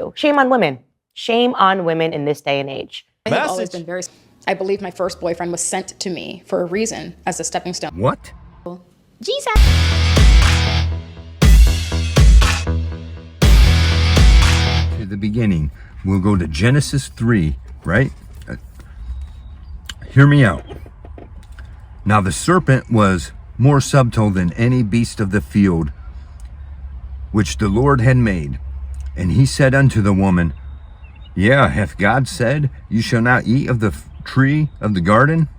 do. Shame on women. Shame on women in this day and age. I have always been very... I believe my first boyfriend was sent to me for a reason, as a stepping stone. What? Jesus. To the beginning. We'll go to Genesis 3, right? Hear me out. Now the serpent was more subtle than any beast of the field which the Lord had made. And he said unto the woman, Yeah, hath God said, You shall not eat of the tree of the garden?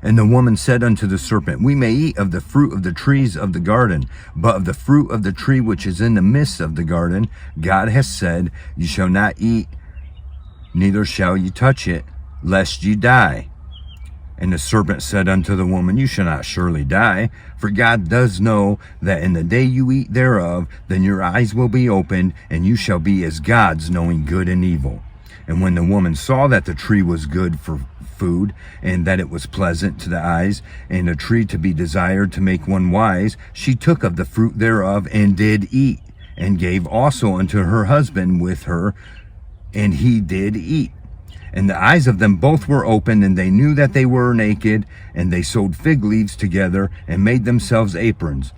And the woman said unto the serpent, We may eat of the fruit of the trees of the garden, but of the fruit of the tree which is in the midst of the garden, God hath said, You shall not eat, neither shall ye touch it, lest ye die. And the serpent said unto the woman, You shall not surely die, for God does know that in the day you eat thereof, then your eyes will be opened, and you shall be as gods, knowing good and evil. And when the woman saw that the tree was good for food, and that it was pleasant to the eyes, and a tree to be desired to make one wise, she took of the fruit thereof, and did eat, and gave also unto her husband with her, and he did eat. And the eyes of them both were opened, and they knew that they were naked, and they sewed fig leaves together, and made themselves aprons.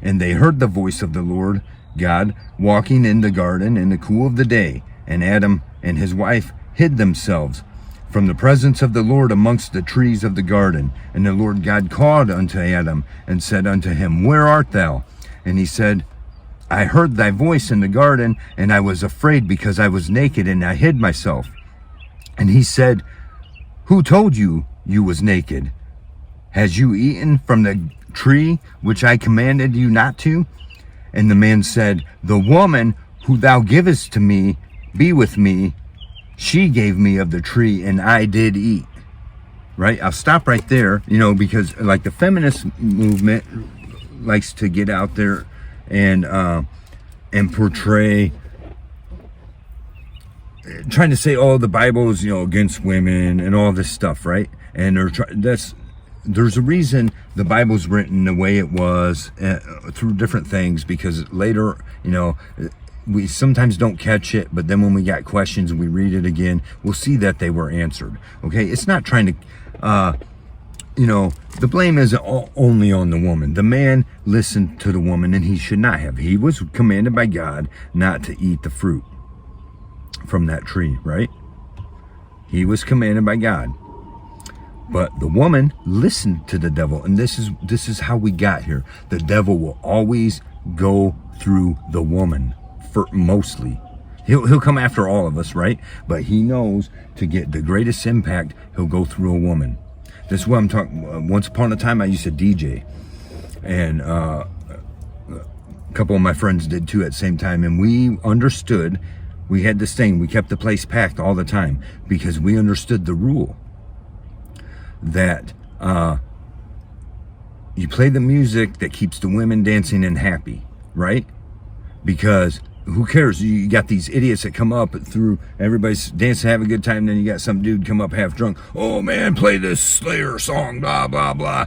And they heard the voice of the Lord God walking in the garden in the cool of the day. And Adam and his wife hid themselves from the presence of the Lord amongst the trees of the garden. And the Lord God called unto Adam, and said unto him, Where art thou? And he said, I heard thy voice in the garden, and I was afraid, because I was naked, and I hid myself. And he said, Who told you you was naked? Has you eaten from the tree which I commanded you not to? And the man said, The woman who thou givest to me be with me, she gave me of the tree, and I did eat. Right? I'll stop right there, because like the feminist movement likes to get out there and portray, trying to say, the Bible is, against women and all this stuff, right? And there's a reason the Bible's written the way it was through different things, because later, we sometimes don't catch it, but then when we got questions and we read it again, we'll see that they were answered. Okay, it's not trying to, the blame isn't only on the woman. The man listened to the woman, and he should not have. He was commanded by God not to eat the fruit from that tree, right? He was commanded by God. But the woman listened to the devil, and this is how we got here. The devil will always go through the woman, mostly. He'll come after all of us, right? But he knows to get the greatest impact, he'll go through a woman. This is what I'm talking. Once upon a time, I used to DJ, and a couple of my friends did too at the same time, and we understood. We had this thing, we kept the place packed all the time, because we understood the rule that you play the music that keeps the women dancing and happy, right? Because who cares? You got these idiots that come up through, everybody's dancing, having a good time, then you got some dude come up half drunk. Oh man, play this Slayer song, blah, blah, blah.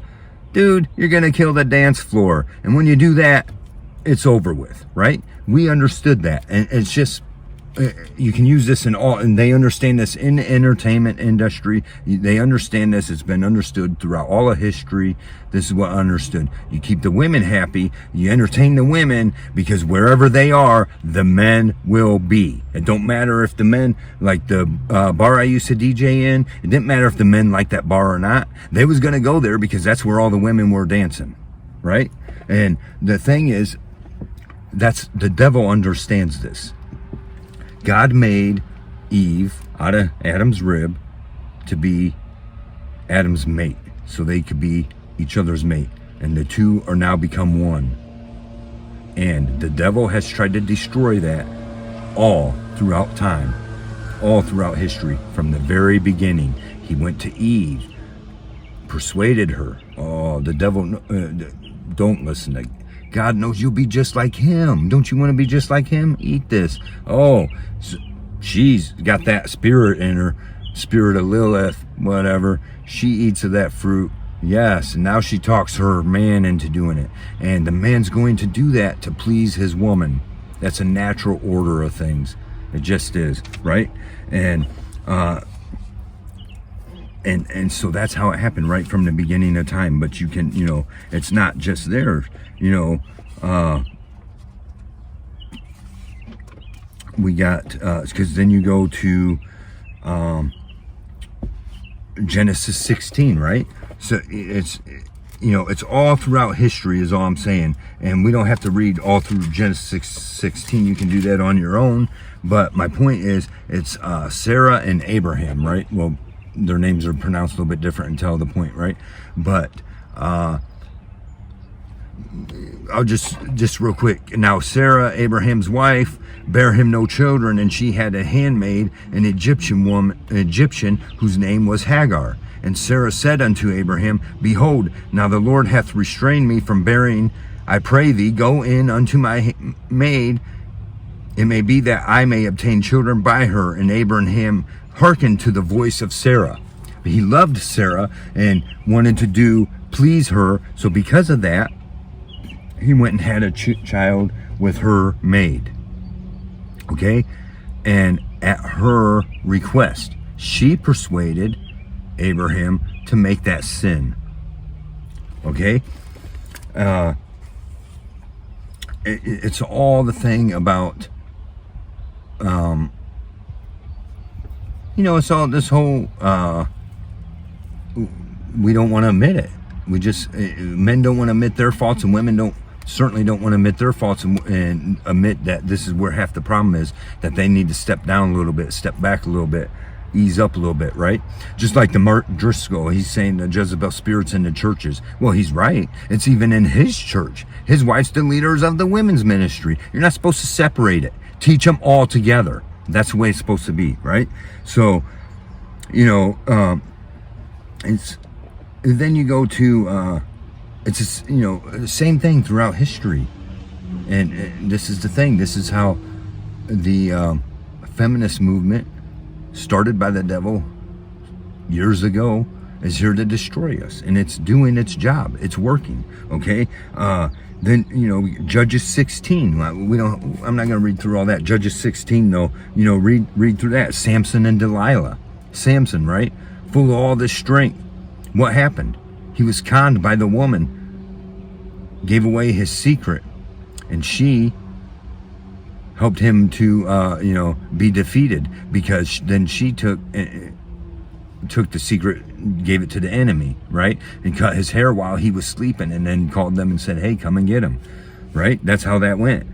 Dude, you're gonna kill the dance floor. And when you do that, it's over with, right? We understood that. And it's just, you can use this in all, and they understand this in the entertainment industry. They understand this. It's been understood throughout all of history. This is what I understood. You keep the women happy. You entertain the women, because wherever they are, the men will be. It don't matter if the men, like the bar I used to DJ in, it didn't matter if the men liked that bar or not. They was going to go there because that's where all the women were dancing, right? And the thing is, the devil understands this. God made Eve out of Adam's rib to be Adam's mate, so they could be each other's mate, and the two are now become one. And the devil has tried to destroy that all throughout time, all throughout history. From the very beginning, he went to Eve, persuaded her. The devil, don't listen to God. Knows you'll be just like him. Don't you want to be just like him? Eat this. So she's got that spirit in her, spirit of Lilith, whatever. She eats of that fruit. Yes, and now she talks her man into doing it. And the man's going to do that to please his woman. That's a natural order of things. It just is, right? And so that's how it happened right from the beginning of time. But you can, it's not just there, we got, because then you go to Genesis 16, right? So it's all throughout history is all I'm saying. And we don't have to read all through Genesis 16. You can do that on your own. But my point is, it's Sarah and Abraham, right? Well, their names are pronounced a little bit different until the point, right? But I'll just real quick. Now, Sarah, Abraham's wife, bare him no children, and she had a handmaid, an Egyptian whose name was Hagar. And Sarah said unto Abraham, Behold, now the Lord hath restrained me from bearing. I pray thee, go in unto my maid. It may be that I may obtain children by her. And Abraham hearkened to the voice of Sarah. He loved Sarah and wanted to please her. So because of that, he went and had a child with her maid. Okay? And at her request, she persuaded Abraham to make that sin. Okay? It's all the thing about, it's all this whole, we don't want to admit it. We just, men don't want to admit their faults, and women certainly don't want to admit their faults and admit that this is where half the problem is, that they need to step down a little bit, step back a little bit, ease up a little bit, right? Just like the Mark Driscoll, he's saying the Jezebel Spirit's in the churches. Well, he's right. It's even in his church. His wife's the leaders of the women's ministry. You're not supposed to separate it. Teach them all together. That's the way it's supposed to be, right? So, it's, then you go to, it's just, the same thing throughout history. And this is the thing. This is how the feminist movement, started by the devil years ago, is here to destroy us. And it's doing its job. It's working. Okay? Then, Judges 16. I'm not going to read through all that. Judges 16, though, read through that. Samson and Delilah. Samson, right? Full of all this strength. What happened? He was conned by the woman, gave away his secret, and she helped him to, be defeated, because then she took the secret, gave it to the enemy, right? And cut his hair while he was sleeping, and then called them and said, hey, come and get him, right? That's how that went.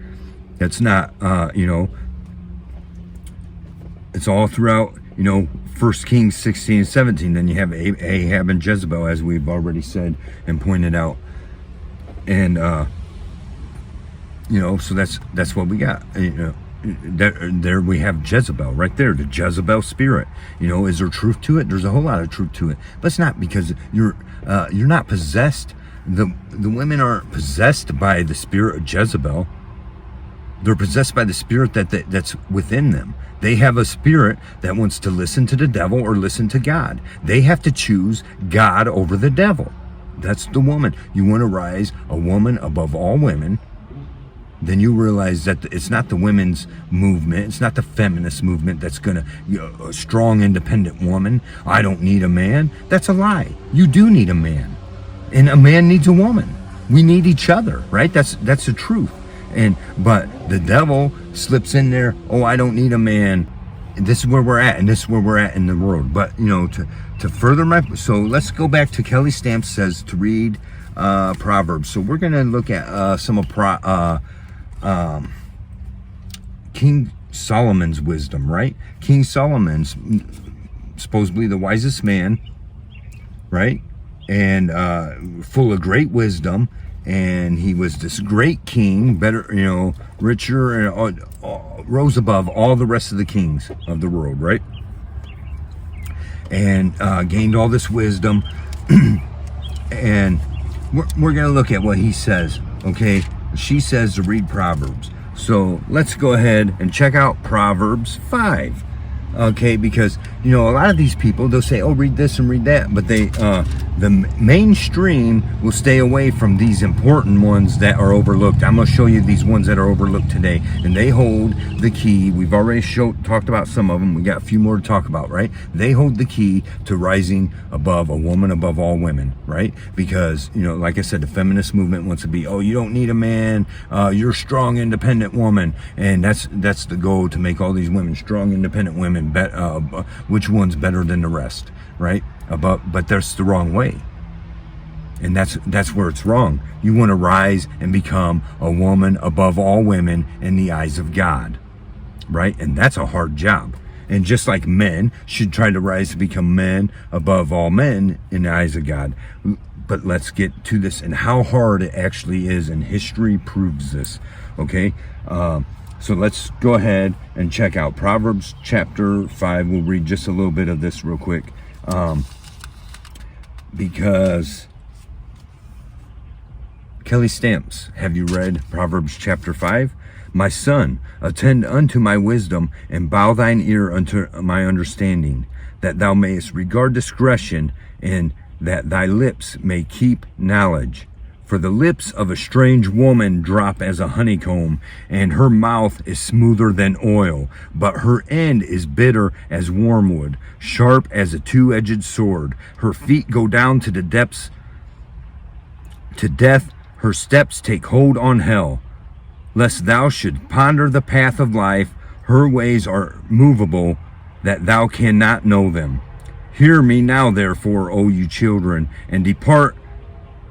That's not, it's all throughout, 1 Kings 16 and 17. Then you have Ahab and Jezebel, as we've already said and pointed out. And, so that's what we got. There we have Jezebel right there, the Jezebel spirit. Is there truth to it? There's a whole lot of truth to it, but it's not because you're not possessed. The women aren't possessed by the spirit of Jezebel. They're possessed by the spirit that's within them. They have a spirit that wants to listen to the devil or listen to God. They have to choose God over the devil. That's the woman. You want to rise a woman above all women, then you realize that it's not the women's movement, it's not the feminist movement that's gonna, a strong, independent woman. I don't need a man. That's a lie. You do need a man, and a man needs a woman. We need each other, right? That's the truth. But the devil slips in there. Oh, I don't need a man. This is where we're at, and this is where we're at in the world. But to further so let's go back to Kelly Stamp says to read Proverbs. So we're gonna look at some of King Solomon's wisdom, right? King Solomon's supposedly the wisest man, right? And full of great wisdom. And he was this great king, better, richer, and rose above all the rest of the kings of the world, right? And gained all this wisdom. And we're going to look at what he says, okay? She says to read Proverbs. So let's go ahead and check out Proverbs 5. Okay, because a lot of these people, they'll say, oh, read this and read that, but the mainstream will stay away from these important ones that are overlooked. I'm going to show you these ones that are overlooked today, and they hold the key. We've already talked about some of them. We got a few more to talk about, right? They hold the key to rising above a woman, above all women, right? Because like I said, the feminist movement wants to be, oh, you don't need a man, you're a strong, independent woman, and that's the goal, to make all these women strong, independent women. Which one's better than the rest, right? But that's the wrong way, and that's where it's wrong. You want to rise and become a woman above all women in the eyes of God, right? And that's a hard job. And just like men should try to rise to become men above all men in the eyes of God. But let's get to this and how hard it actually is, and history proves this. Okay. So let's go ahead and check out Proverbs chapter 5. We'll read just a little bit of this real quick, because Kelly Stamps, have you read Proverbs chapter 5? My son, attend unto my wisdom, and bow thine ear unto my understanding, that thou mayest regard discretion, and that thy lips may keep knowledge. For the lips of a strange woman drop as a honeycomb, and her mouth is smoother than oil, but her end is bitter as wormwood, sharp as a two-edged sword. Her feet go down to the depths, to death. Her steps take hold on hell. Lest thou should ponder the path of life, her ways are movable, that thou cannot know them. Hear me now, therefore, O you children, and depart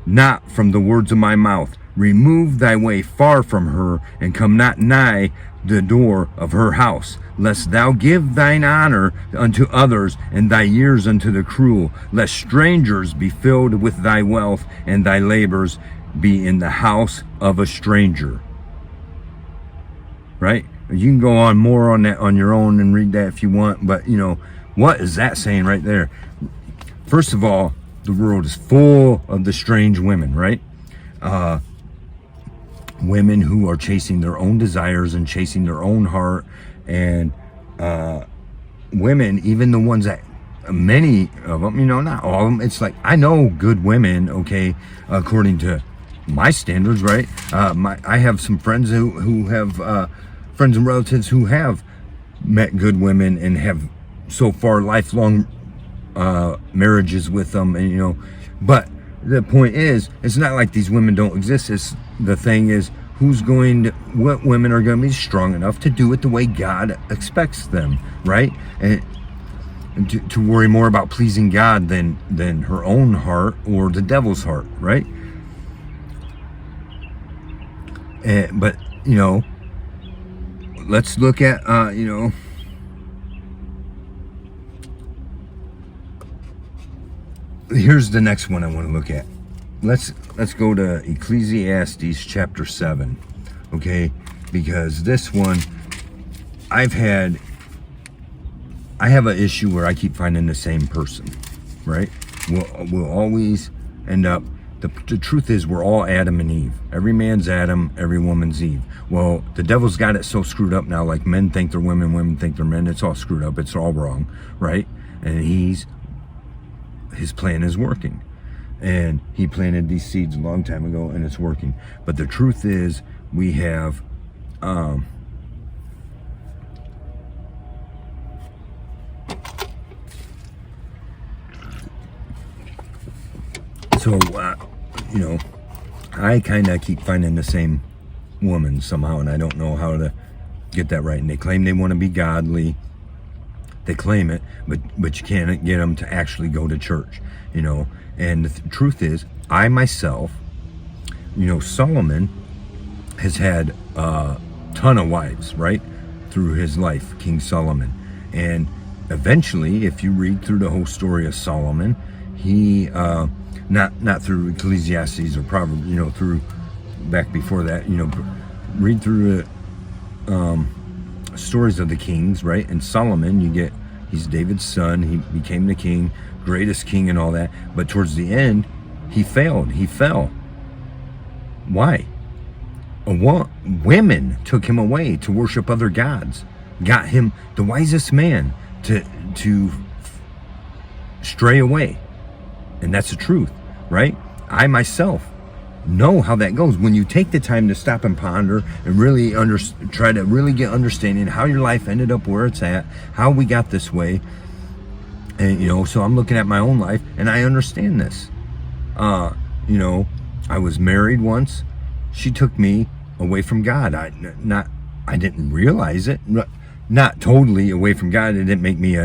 not from the words of my mouth. Remove thy way far from her, and come not nigh the door of her house, lest thou give thine honor unto others, and thy years unto the cruel, lest strangers be filled with thy wealth, and thy labors be in the house of a stranger. Right? You can go on more on that on your own and read that if you want, but what is that saying right there? First of all, the world is full of the strange women, right? Women who are chasing their own desires and chasing their own heart, and women, even the ones that, many of them, not all of them. It's like, I know good women, okay, according to my standards, right? I have some friends who have friends and relatives who have met good women and have so far lifelong marriages with them, and but the point is, it's not like these women don't exist. The thing is, what women are going to be strong enough to do it the way God expects them, right? And to worry more about pleasing God than her own heart or the devil's heart, right? But let's look at here's the next one I want to look at. Let's go to Ecclesiastes chapter 7, okay? Because this one, I have an issue where I keep finding the same person, right? We'll always end up, the truth is, we're all Adam and Eve. Every man's Adam, every woman's Eve. Well, the devil's got it so screwed up now, like men think they're women, women think they're men. It's all screwed up. It's all wrong, right? And his plan is working, and he planted these seeds a long time ago, and it's working. But the truth is, we have I kind of keep finding the same woman somehow, and I don't know how to get that right. And they claim they want to be godly. They claim it, but you can't get them to actually go to church, And the truth is, I myself, Solomon has had a ton of wives, right, through his life, King Solomon. And eventually, if you read through the whole story of Solomon, he, not through Ecclesiastes or Proverbs, through back before that, read through the stories of the kings, right? And Solomon, he's David's son. He became the king, greatest king and all that. But towards the end, he failed. He fell. Why? Women took him away to worship other gods. Got him, the wisest man, to stray away. And that's the truth, right? I myself know how that goes. When you take the time to stop and ponder and really try to really get understanding how your life ended up where it's at, how we got this way. And, so I'm looking at my own life and I understand this. I was married once. She took me away from God. I didn't realize it. Not totally away from God. It didn't make me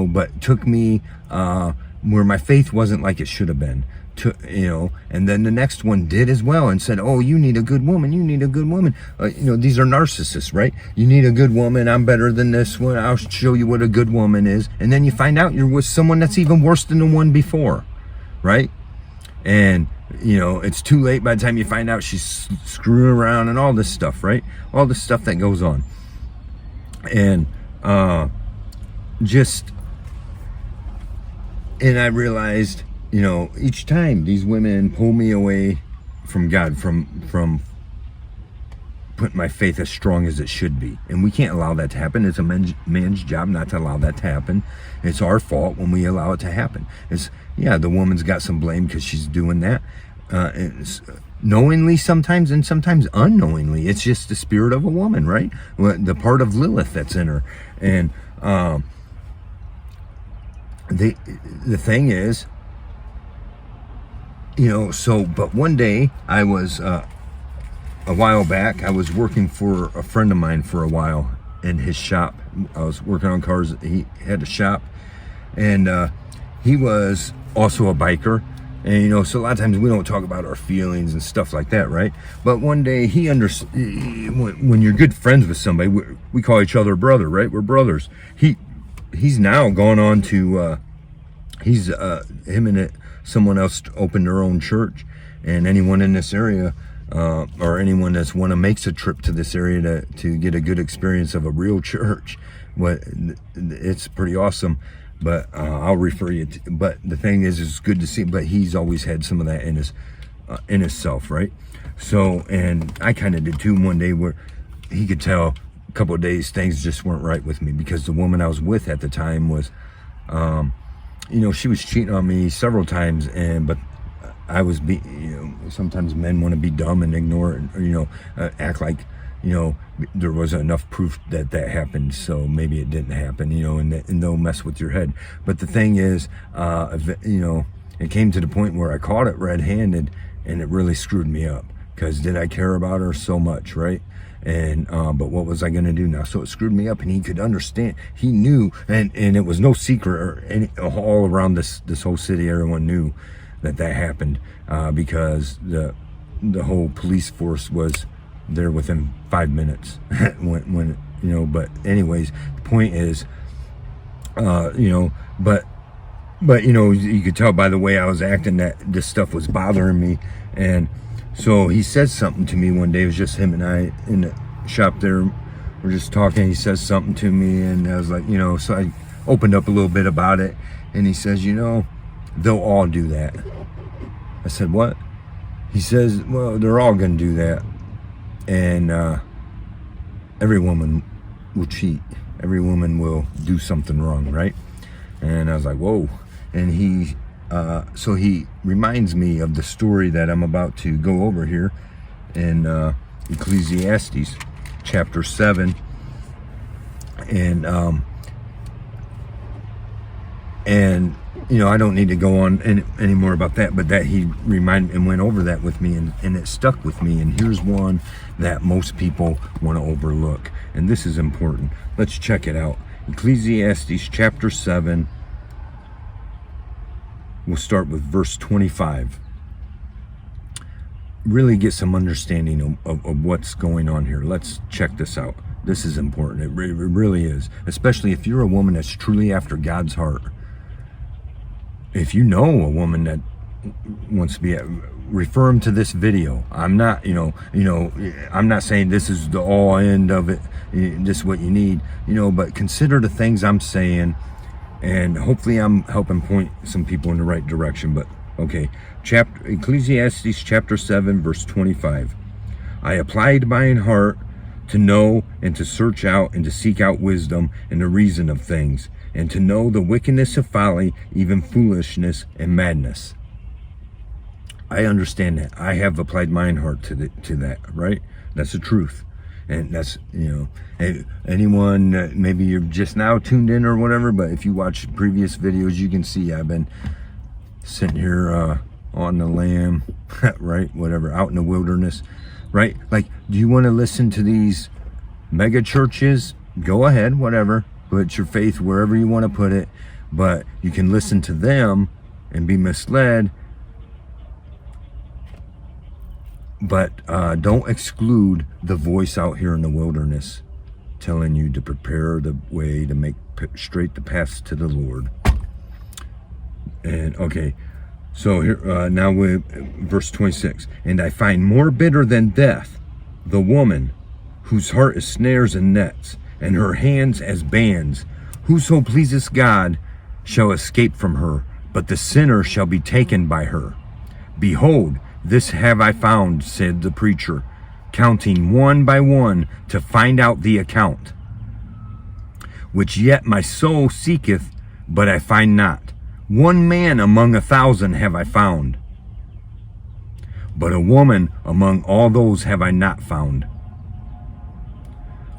but took me where my faith wasn't like it should have been. And then the next one did as well and said, oh, you need a good woman. You need a good woman. These are narcissists, right? You need a good woman. I'm better than this one. I'll show you what a good woman is. And then you find out you're with someone that's even worse than the one before, right? And, it's too late by the time you find out she's screwing around and all this stuff, right? All this stuff that goes on. And and I realized, each time these women pull me away from God, from putting my faith as strong as it should be. And we can't allow that to happen. It's a man's job not to allow that to happen. It's our fault when we allow it to happen. The woman's got some blame because she's doing that. It's knowingly sometimes and sometimes unknowingly. It's just the spirit of a woman, right? The part of Lilith that's in her. And the thing is, but one day I was, a while back, I was working for a friend of mine for a while in his shop. I was working on cars. He had a shop, and he was also a biker. And, so a lot of times we don't talk about our feelings and stuff like that, right? But one day when you're good friends with somebody, we call each other brother, right? We're brothers. He's now gone on to, him and someone else opened their own church. And anyone in this area, or anyone that's makes a trip to this area to get a good experience of a real church, it's pretty awesome. But I'll refer you to, but the thing is, it's good to see, but he's always had some of that in himself, right? So, and I kind of did too one day, where he could tell a couple of days things just weren't right with me, because the woman I was with at the time was, she was cheating on me several times, but I was sometimes men want to be dumb and ignore it, or, act like, there wasn't enough proof that happened, so maybe it didn't happen, and they'll mess with your head. But the thing is, it came to the point where I caught it red-handed, and it really screwed me up, because did I care about her so much, right? And but what was I going to do now? So it screwed me up, and he could understand. He knew, and it was no secret, all around this whole city, everyone knew that happened, because the whole police force was there within 5 minutes when but anyways, the point is, but you could tell by the way I was acting that this stuff was bothering me. And so he says something to me one day. It was just him and I in the shop there. We're just talking. He says something to me, and I was like, so I opened up a little bit about it, and he says, they'll all do that. I said, what? He says, well, they're all gonna do that. And every woman will cheat. Every woman will do something wrong, right? And I was like, whoa. And he reminds me of the story that I'm about to go over here in Ecclesiastes chapter 7. And I don't need to go on any more about that, but that he reminded and went over that with me, and it stuck with me. And here's one that most people want to overlook, and this is important. Let's check it out. Ecclesiastes chapter 7. We'll start with verse 25. Really get some understanding of what's going on here. Let's check this out. This is important. It really is, especially if you're a woman that's truly after God's heart. If you know a woman that wants to be, refer them to this video. I'm not, I'm not saying this is the all end of it. This is what you need, but consider the things I'm saying, and hopefully I'm helping point some people in the right direction. But okay, Ecclesiastes chapter 7, verse 25. I applied mine heart to know and to search out and to seek out wisdom and the reason of things. and to know the wickedness of folly, even foolishness and madness. I understand that. I have applied mine heart to that, right? That's the truth. And that's, anyone, maybe you're just now tuned in or whatever, but if you watch previous videos, you can see I've been sitting here on the lam, right? Whatever, out in the wilderness, right? Like, do you want to listen to these mega churches? Go ahead, whatever. Put your faith wherever you want to put it, but you can listen to them and be misled. But don't exclude the voice out here in the wilderness telling you to prepare the way to make straight the paths to the Lord. And okay, so here now with verse 26. And I find more bitter than death the woman whose heart is snares and nets, and her hands as bands. Whoso pleases God shall escape from her, but the sinner shall be taken by her. Behold, this have I found, said the preacher, counting one by one to find out the account, which yet my soul seeketh, but I find not. One man among 1,000 have I found, but a woman among all those have I not found.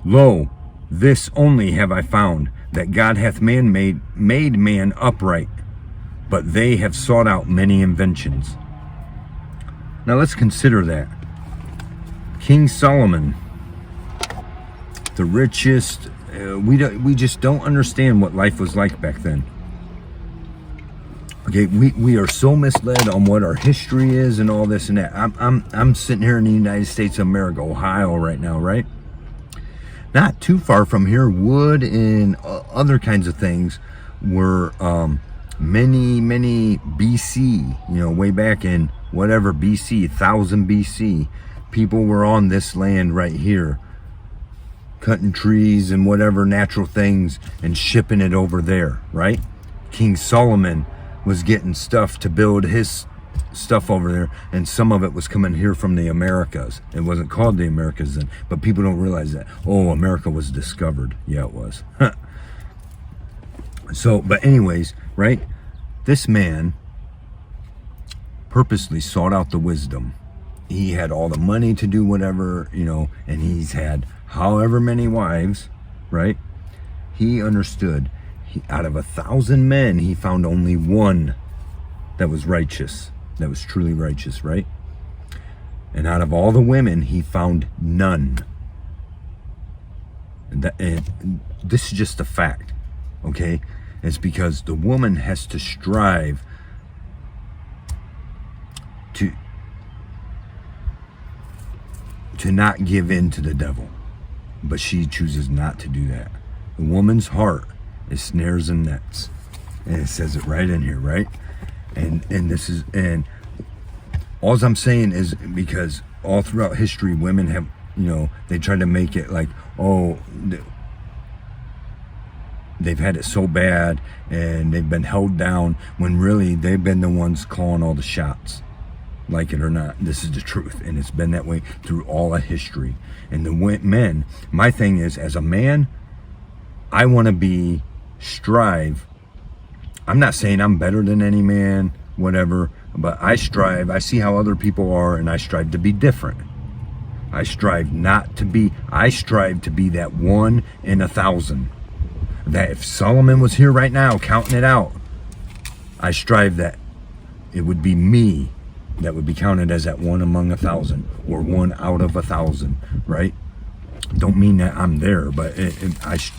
Lo, this only have I found, that God hath made man upright, but they have sought out many inventions. Now let's consider that. King Solomon, the richest, we just don't understand what life was like back then. Okay, we are so misled on what our history is and all this and that. I'm sitting here in the United States of America, Ohio right now, right? Not too far from here, wood and other kinds of things were many BC, way back in whatever BC, 1000 BC, people were on this land right here, cutting trees and whatever natural things and shipping it over there, right? King Solomon was getting stuff to build his stuff over there, and some of it was coming here from the Americas. It wasn't called the Americas then, but people don't realize that. Oh, America was discovered. Yeah, it was. So, but anyways, right? This man purposely sought out the wisdom. He had all the money to do whatever, and he's had however many wives, right? He understood. Out of 1,000 men, he found only one that was righteous, that was truly righteous, right? And out of all the women, he found none. And this is just a fact, okay? It's because the woman has to strive to not give in to the devil, but she chooses not to do that. The woman's heart is snares and nets, and it says it right in here, right? And this is, and all I'm saying is because all throughout history, women have, they try to make it like, oh, they've had it so bad and they've been held down, when really they've been the ones calling all the shots. Like it or not, this is the truth, and it's been that way through all of history. And the men, my thing is, as a man, I want to strive. I'm not saying I'm better than any man, whatever, but I strive. I see how other people are, and I strive to be different. I strive to be that 1 in 1,000. That if Solomon was here right now counting it out, I strive that it would be me that would be counted as that 1 among 1,000, or 1 out of 1,000, right? Don't mean that I'm there, but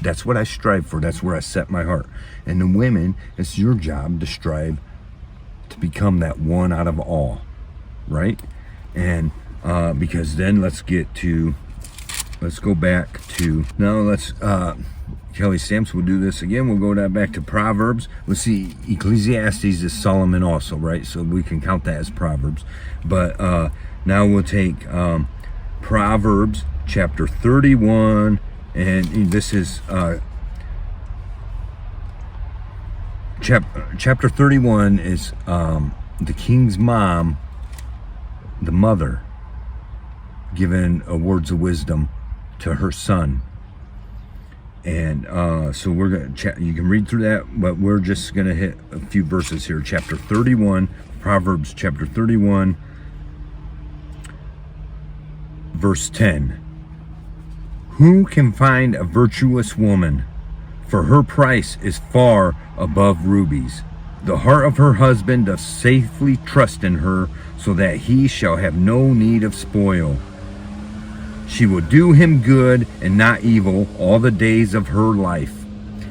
that's what I strive for. That's where I set my heart. And the women, it's your job to strive to become that 1 out of all, right? And because then let's go back to, Kelly Stamps will do this again. We'll go back to Proverbs. Let's see, Ecclesiastes is Solomon also, right? So we can count that as Proverbs. But now we'll take Proverbs chapter 31, and this is chapter 31 is the king's mom, the mother, giving words of wisdom to her son. And so we're going to you can read through that, but we're just going to hit a few verses here. Chapter 31, Proverbs chapter 31, verse 10. Who can find a virtuous woman? For her price is far above rubies. The heart of her husband doth safely trust in her, so that he shall have no need of spoil. She will do him good and not evil all the days of her life.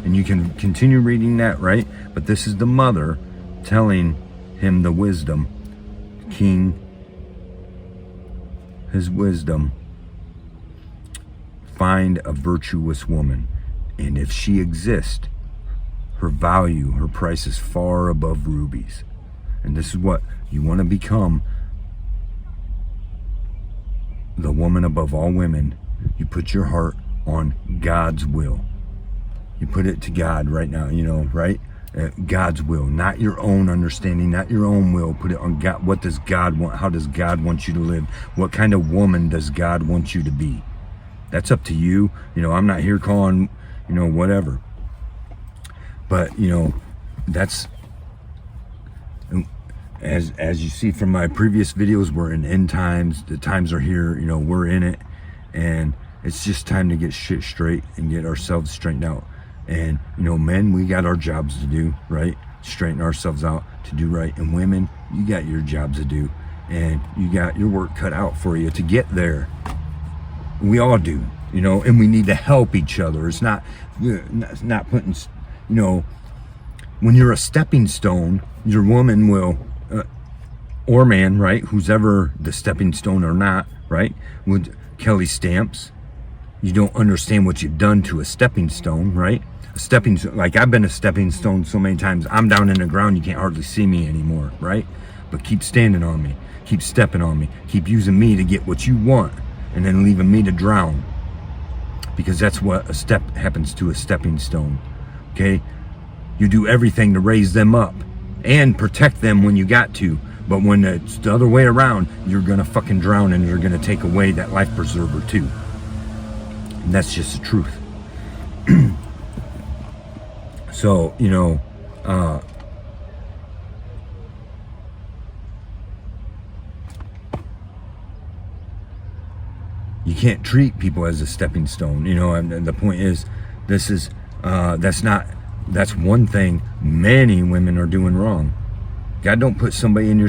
And you can continue reading that, right? But this is the mother telling him the wisdom. King, his wisdom. Find a virtuous woman. And if she exists, her value, her price is far above rubies. And this is what you want to become. The woman above all women. You put your heart on God's will. You put it to God right now, right? God's will, not your own understanding, not your own will. Put it on God. What does God want? How does God want you to live? What kind of woman does God want you to be? That's up to you. I'm not here calling, whatever. But, that's, as you see from my previous videos, we're in end times. The times are here, we're in it. And it's just time to get shit straight and get ourselves straightened out. And, men, we got our jobs to do, right? Straighten ourselves out to do right. And women, you got your jobs to do. And you got your work cut out for you to get there. We all do, and we need to help each other. It's not putting, when you're a stepping stone, your woman will, or man, right? Who's ever the stepping stone or not, right? With Kelly stamps, you don't understand what you've done to a stepping stone, right? A stepping, like I've been a stepping stone so many times. I'm down in the ground, you can't hardly see me anymore, right? But keep standing on me, keep stepping on me, keep using me to get what you want, and then leaving me to drown. Because that's what a step happens to a stepping stone, okay? You do everything to raise them up and protect them when you got to. But when it's the other way around, you're gonna fucking drown and you're gonna take away that life preserver too. And that's just the truth. So, you can't treat people as a stepping stone, and the point is, that's one thing many women are doing wrong. God don't put somebody in your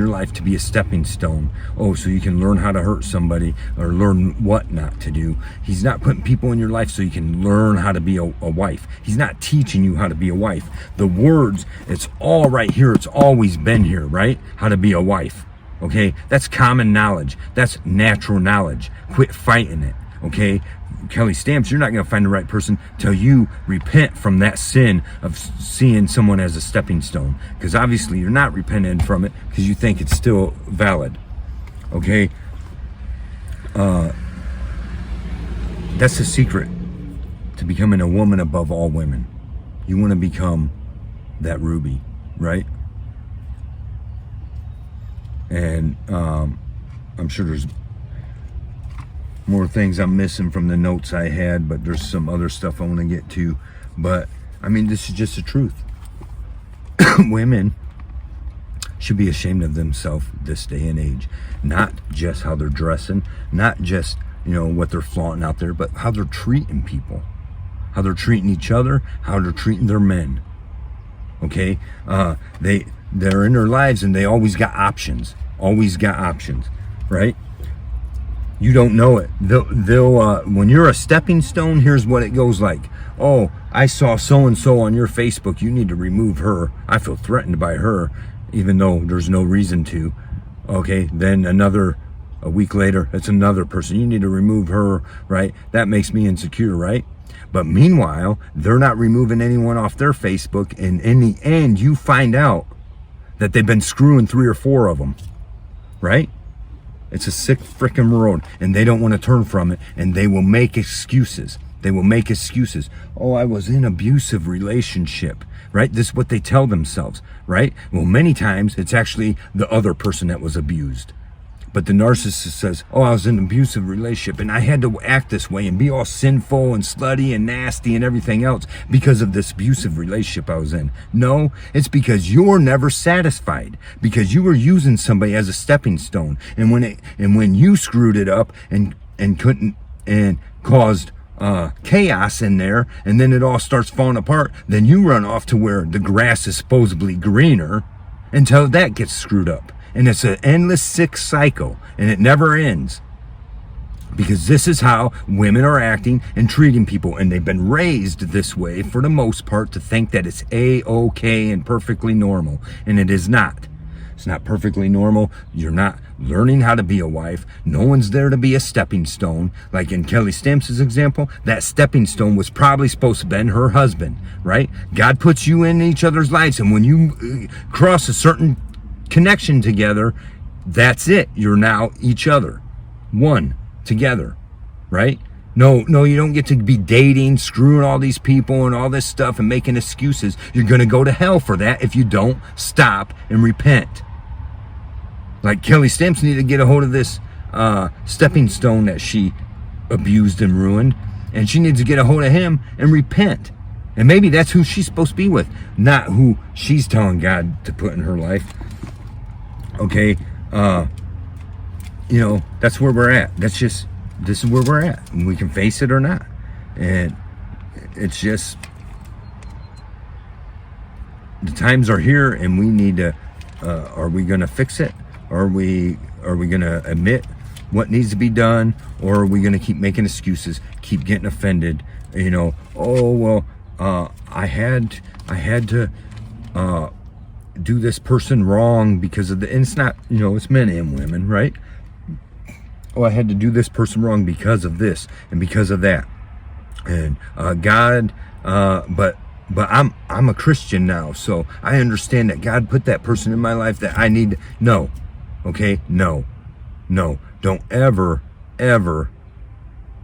life to be a stepping stone. Oh, so you can learn how to hurt somebody or learn what not to do. He's not putting people in your life so you can learn how to be a wife. He's not teaching you how to be a wife. The words, it's all right here. It's always been here, right? How to be a wife. Okay, that's common knowledge. That's natural knowledge. Quit fighting it. Okay, Kelly Stamps, you're not going to find the right person till you repent from that sin of seeing someone as a stepping stone. Because obviously you're not repenting from it because you think it's still valid. Okay, that's the secret to becoming a woman above all women. You want to become that ruby, right? And I'm sure there's more things I'm missing from the notes I had, but there's some other stuff I want to get to. But I mean, this is just the truth. Women should be ashamed of themselves this day and age. Not just how they're dressing, not just, what they're flaunting out there, but how they're treating people, how they're treating each other, how they're treating their men. Okay? They're in their lives and they always got options, right? You don't know it. They'll when you're a stepping stone, here's what it goes like. Oh, I saw so-and-so on your Facebook. You need to remove her. I feel threatened by her, even though there's no reason to. Okay, then a week later, it's another person. You need to remove her, right? That makes me insecure, right? But meanwhile, they're not removing anyone off their Facebook. And in the end, you find out that they've been screwing 3 or 4 of them, right? It's a sick freaking world, and they don't want to turn from it, and they will make excuses. Oh, I was in an abusive relationship, right? This is what they tell themselves, right? Well, many times it's actually the other person that was abused. But the narcissist says, oh, I was in an abusive relationship and I had to act this way and be all sinful and slutty and nasty and everything else because of this abusive relationship I was in. No, it's because you're never satisfied, because you were using somebody as a stepping stone. And when you screwed it up and couldn't and caused chaos in there, and then it all starts falling apart, then you run off to where the grass is supposedly greener until that gets screwed up. And it's an endless sick cycle, and it never ends, because this is how women are acting and treating people, and they've been raised this way for the most part to think that it's a-okay and perfectly normal, and it is not. It's not perfectly normal. You're not learning how to be a wife. No one's there to be a stepping stone. Like in Kelly Stamps' example, that stepping stone was probably supposed to have been her husband, right? God puts you in each other's lives, and when you cross a certain connection together, that's it. You're now each other, one together, right? No, you don't get to be dating, screwing all these people and all this stuff and making excuses. You're going to go to hell for that if you don't stop and repent. Like Kelly Stamps needed to get a hold of this stepping stone that she abused and ruined, and she needs to get a hold of him and repent. And maybe that's who she's supposed to be with, not who she's telling God to put in her life. Okay, that's where we're at. This is where we're at, and we can face it or not. And it's just, the times are here, and we need to, are we going to fix it? Are we going to admit what needs to be done? Or are we going to keep making excuses, keep getting offended? Oh, well, I had to, do this person wrong because of and it's not, it's men and women, right? Oh, I had to do this person wrong because of this and because of that. And God, but I'm a Christian now, so I understand that God put that person in my life that I need. No, okay, no, don't ever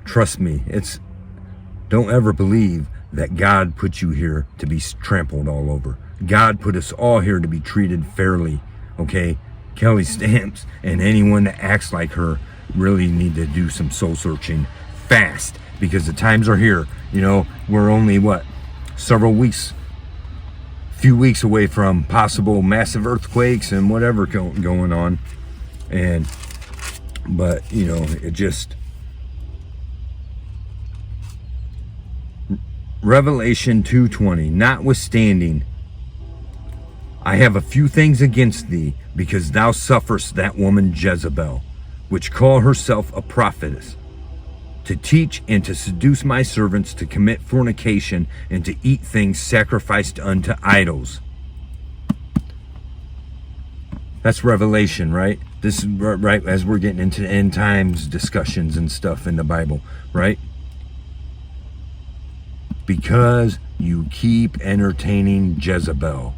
trust me. Don't ever believe that God put you here to be trampled all over. God put us all here to be treated fairly, okay? Kelly Stamps and anyone that acts like her really need to do some soul searching fast, because the times are here. We're only few weeks away from possible massive earthquakes and whatever going on. But it just, Revelation 2:20, notwithstanding, I have a few things against thee, because thou sufferest that woman Jezebel, which call herself a prophetess, to teach and to seduce my servants to commit fornication and to eat things sacrificed unto idols. That's Revelation, right? This is right as we're getting into end times discussions and stuff in the Bible, right? Because you keep entertaining Jezebel,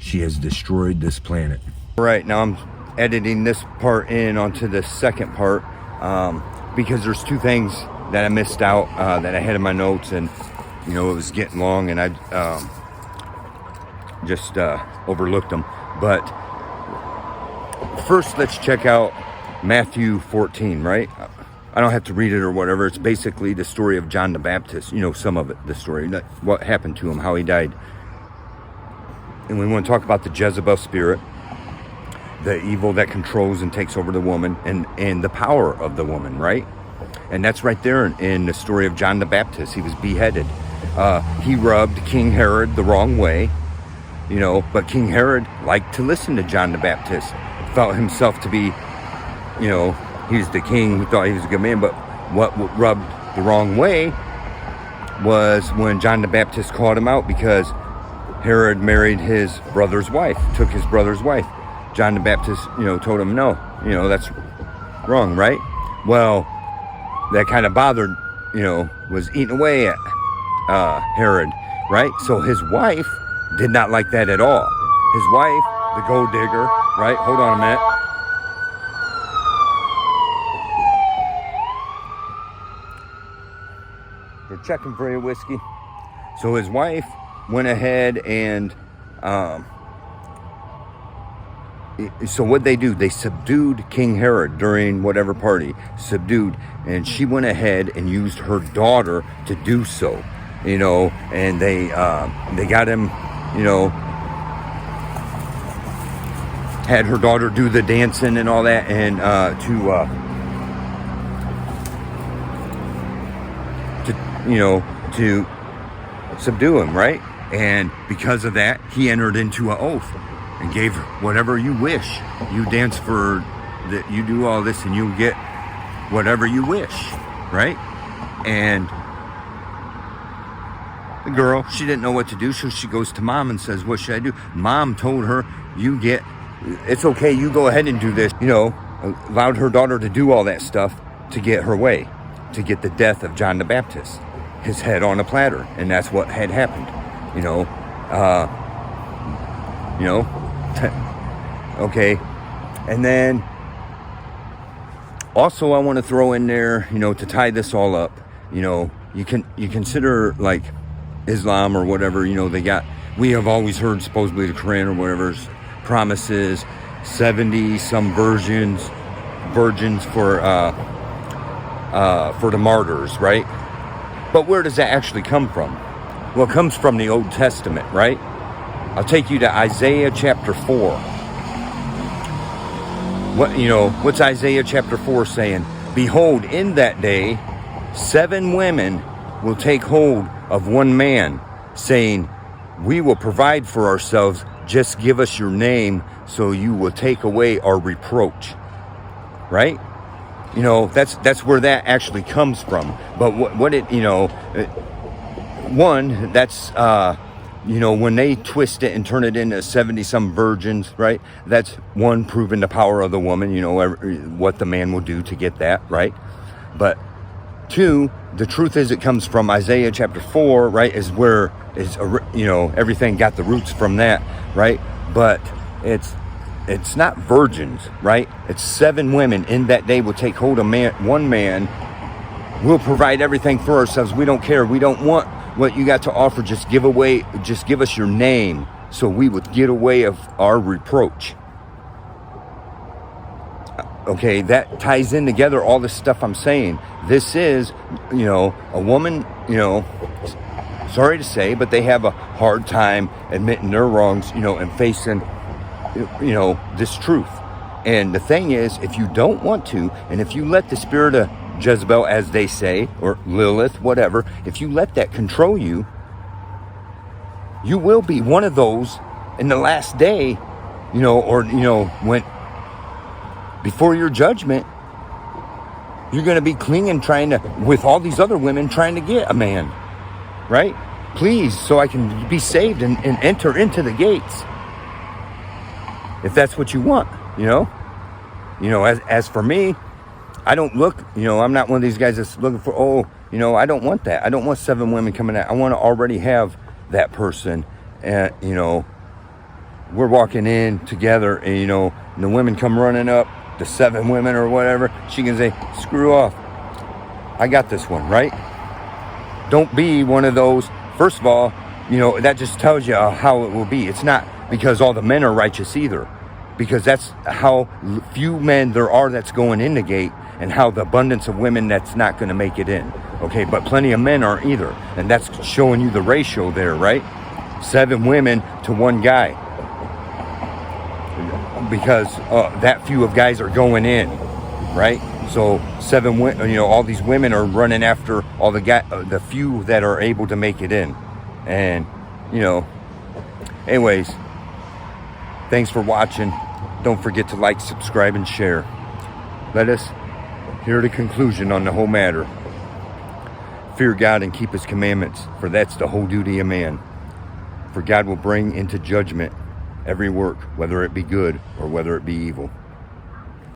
she has destroyed this planet. All right, now I'm editing this part in onto the second part, because there's two things that I missed out that I had in my notes, and it was getting long, and I just overlooked them. But first, let's check out Matthew 14, right? I don't have to read it or whatever. It's basically the story of John the Baptist. Some of it, the story, what happened to him, how he died. And we want to talk about the Jezebel Spirit, the evil that controls and takes over the woman, and the power of the woman, right? And that's right there in the story of John the Baptist. He was beheaded. He rubbed King Herod the wrong way, but King Herod liked to listen to John the Baptist. Felt himself to be, he's the king. He thought he was a good man. But what rubbed the wrong way was when John the Baptist called him out, because Herod married his brother's wife, took his brother's wife. John the Baptist, told him, no, that's wrong, right? Well, that kind of bothered, was eating away at Herod, right? So his wife did not like that at all. His wife, the gold digger, right? Hold on a minute. They're checking for your whiskey. So his wife went ahead and so what they do, they subdued King Herod during whatever party, subdued, and she went ahead and used her daughter to do so, and they got him, had her daughter do the dancing and all that, and to subdue him, right? And because of that, he entered into an oath and gave whatever you wish. You dance for that, you do all this, and you get whatever you wish, right? And the girl, she didn't know what to do, so she goes to mom and says, what should I do? Mom told her, it's okay, you go ahead and do this, allowed her daughter to do all that stuff to get her way, to get the death of John the Baptist, his head on a platter. And that's what had happened, okay. And then also I want to throw in there, to tie this all up, you consider like Islam or whatever, we have always heard supposedly the Quran or whatever promises 70 some virgins for the martyrs, right? But where does that actually come from? Well, it comes from the Old Testament, right? I'll take you to Isaiah chapter 4. What's Isaiah chapter 4 saying? Behold, in that day, 7 women will take hold of one man, saying, we will provide for ourselves, just give us your name, so you will take away our reproach. Right? That's where that actually comes from. But that's when they twist it and turn it into 70 some virgins, right? That's one, proving the power of the woman, what the man will do to get that, right? But 2, the truth is it comes from Isaiah chapter 4, right? Is where is everything got the roots from that, right? But it's not virgins, right? It's 7 women in that day will take hold of one man. We'll provide everything for ourselves. We don't care. We don't want what you got to offer. Just give us your name, so we would get away of our reproach. Okay, that ties in together all this stuff I'm saying. This is, a woman, sorry to say, but they have a hard time admitting their wrongs, and facing, this truth. And the thing is, if you don't want to, and if you let the spirit of Jezebel, as they say, or Lilith, whatever, if you let that control you, you will be one of those in the last day, when before your judgment, you're going to be clinging, with all these other women trying to get a man, right? Please, so I can be saved and enter into the gates. If that's what you want, as for me, I don't look, I'm not one of these guys that's looking for, I don't want that. I don't want 7 women coming out. I want to already have that person. And, we're walking in together and, the women come running up, the 7 women or whatever. She can say, screw off. I got this one, right? Don't be one of those. First of all, that just tells you how it will be. It's not because all the men are righteous either, because that's how few men there are that's going in the gate, and how the abundance of women that's not going to make it in. Okay, but plenty of men aren't either, and that's showing you the ratio there, right? 7 women to 1 guy, because that few of guys are going in, right? So 7 women, all these women are running after all the few that are able to make it in. And anyways, thanks for watching. Don't forget to like, subscribe, and share. Let us hear the conclusion on the whole matter. Fear God and keep his commandments, for that's the whole duty of man. For God will bring into judgment every work, whether it be good or whether it be evil.